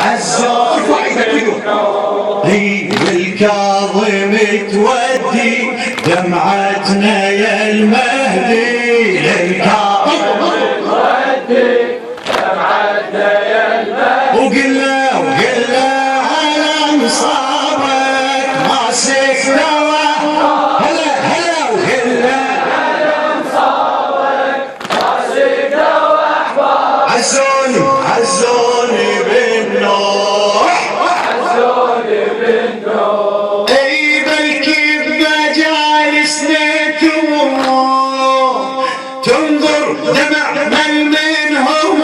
عزوا ارفع ايدك اي والكاظم تودي دمعتنا يا المهدي للكاظم تودي دمعتنا يا المهدي وقل له على مصابك ماسك دواء هلا وقل له على مصابك ماسك دواء احباب عزوني بالنوح اي بلكي بمجالسنا تنظر دمع منهم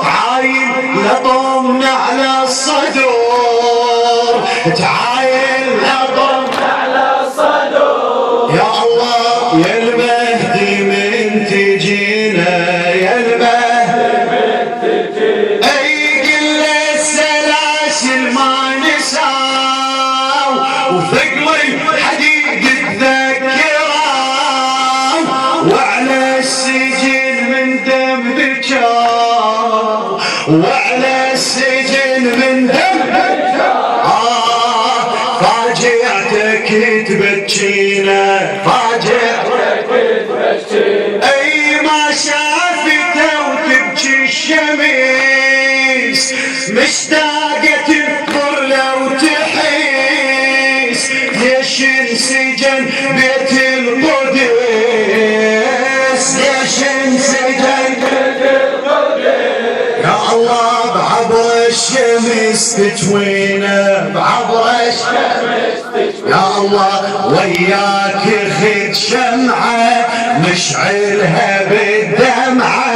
تعاين لطمنا على الصدور تعاين لطمنا على الصدور يا الله يا المهدي من تجينا يا المهدي من تجينا اي قل السلاسل ما نساو وثقل الحديد تذكره وعلى السجن من دم بجار وعلى السجن من دم بجار فاجعتك تبكينا فاجعتك تبكينا اي ما شافته وتبكي الشمس مشتاقة تنظر لو تحس ليش انسجن بيت القدس ليش انسجن بيت القدس يا الله بعبر الشمس تجوينا بعبر الشمس تجوينا يا الله وياك خذ شمعة نشعلها بالدمعة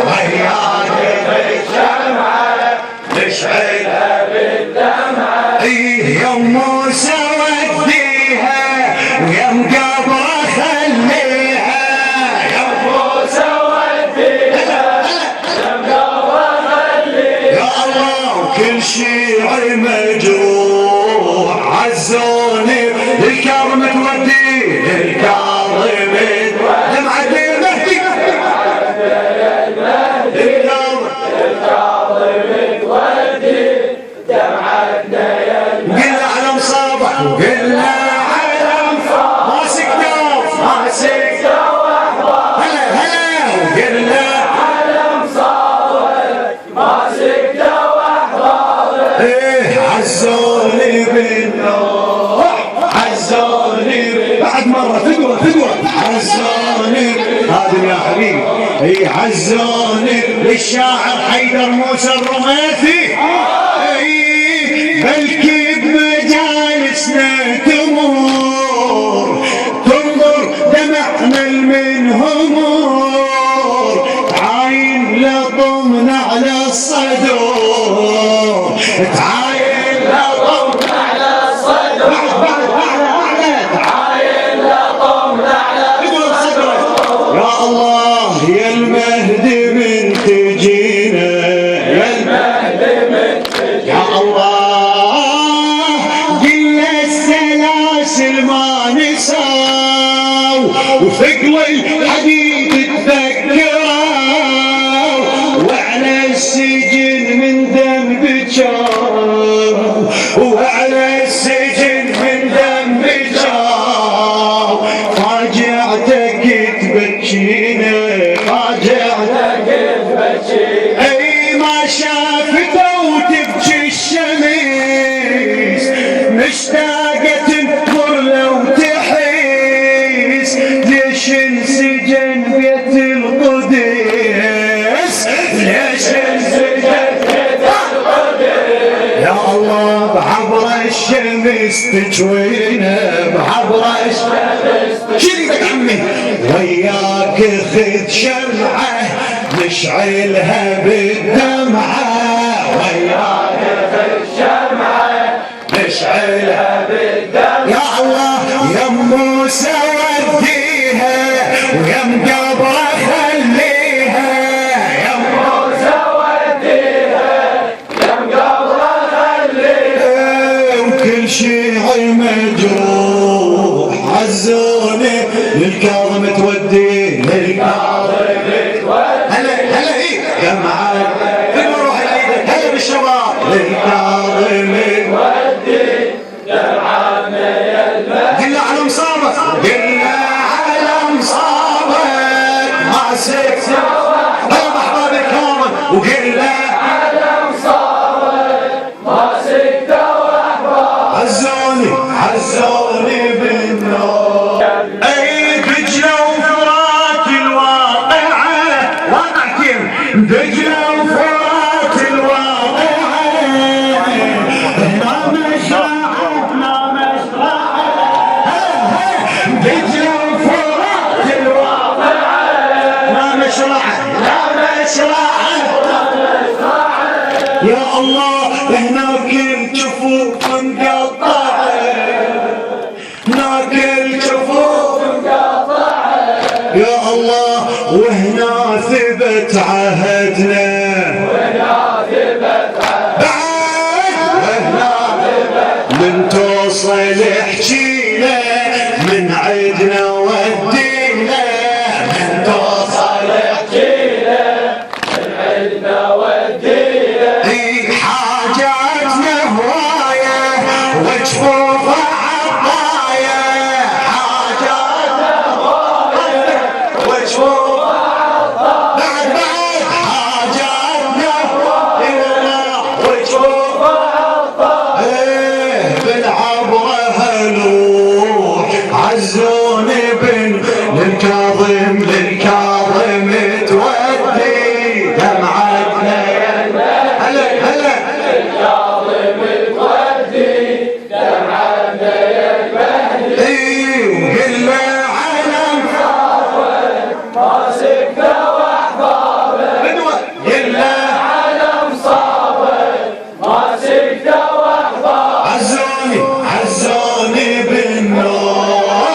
وياك خذ شمعة نشعلها بالدمعة ايه يا موسى وديها ويا مقبرة خليها يا موسى وديها يا مقبرة خليها يا الله وكل شيعي مجروح عزوني للكاظم تودي للكاظم دمعة المهدي للكاظم تودي دمعتنا يا المهدي قل على مصابك وقل على مصابك ماسك دواء ماسك دواء هلا وقل على مصابك ماسك دواء ايه عزوني بالنوح عزوني بعد مرة تقوى عزوني هذا يا حبيبي اي عزوني للشاعر حيدر موسى الرميثي اي بلكي بمجالسنا تمر تنظر دمعنا من همور تعاين لطمنا على الصدور تعاين لطمنا على الصدور تعاين لطمنا على الصدور يا الله يا المهدي من تجينا يا المهدي من تجينا يا الله قل السلاسل ما نساو وثقل الحديد تذكره وعلى السجن من دم بجار وعلى السجن من دم بجار فاجعتك تبكينا فاجعتك تبكينا اي ما شافته وتبكي الشمس مشتاقة تنظر لو تحس ليش انسجن بيت القدس ليش انسجن بيت القدس يا الله بعبر الشمس تجوينا بعبر الشمس شيل ايدك عمي وياك خذ شمعة نشعلها بالدمعة وياك خذ شمعة نشعلها بالدمعة يا الله يا موسى وديها ويا مقبرة خليها يا موسى وديها يا مقبرة خليها وكل شيعي مجروح عزوني للكاظم تودي للكاظم تودي هلا ايه يا معلم فين روح الايدك هلا للكاظم ودي دمعنا يا المهدي. قلنا على مصابك، قلنا على مصابك ما سكت طلب احباب الكامل، وقلنا على مصابك ما سكت واحباب عزوني عزوني بالنور. اي دجلة وفرات الواقعة، واقعتين دجلة وفرات الواقعة، لا مشرعة لا مشرعة، دجلة وفرات الواقعة، لا مشرعة لا مشرعة يا الله. هناك الجفوف مقطعة، هناك الجفوف مقطعة يا الله، وهنا ثبت عهدنا، وهنا ثبت عهدنا، وهنا ثبت من توصل احجينا من عدنا ودينا، من توصل احجينا من عدنا ودينا. حاجاتنا هواية وجفوف عطايا، حاجاتنا هواية وجفوف عطايا، بعد حاجاتنا هواية وجفوف عطايا. بالعبرة هلوح عزوني بن للكاظم للكاظم تودي دمعتنا يا المهدي. هلا هلا للكاظم تودي دمعتنا يا المهدي. وقلنا على مصابك ما سكت واحبابك، قلنا على مصابك ما سكت واحبابك. عزوني عزوني بالنور،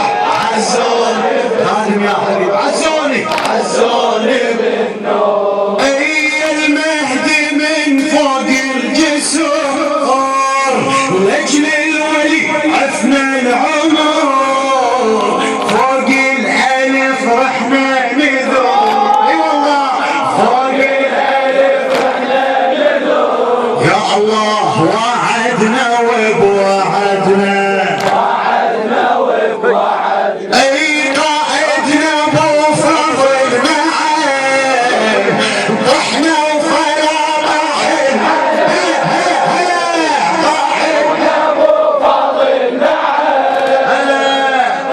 عزوني خادم يا حبيب، عزوني عزوني بالنور. اي المهدي من فوق الجسور لاجل الولي عفنا العمر، فوق الالف رحنا نذور، اي والله فوق الالف رحنا نذور يا الله. وعدنا وبوعدنا، وعدنا وبوعدنا، اي قائدنا ابو فضل معاه، طحنا وفلا طاحنا، قائدنا ابو فضل معاه،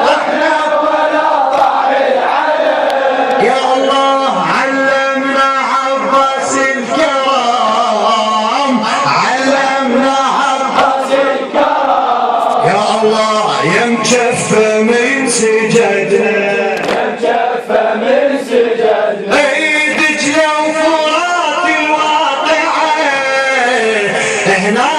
طحنا وفلا طاحنا يا الله. علمنا عباس الكرام، علمنا عباس الكرام يا الله. يمكف من سجدنا، يمكف من سجدنا، اي دجلة وفرات الواقعة هنا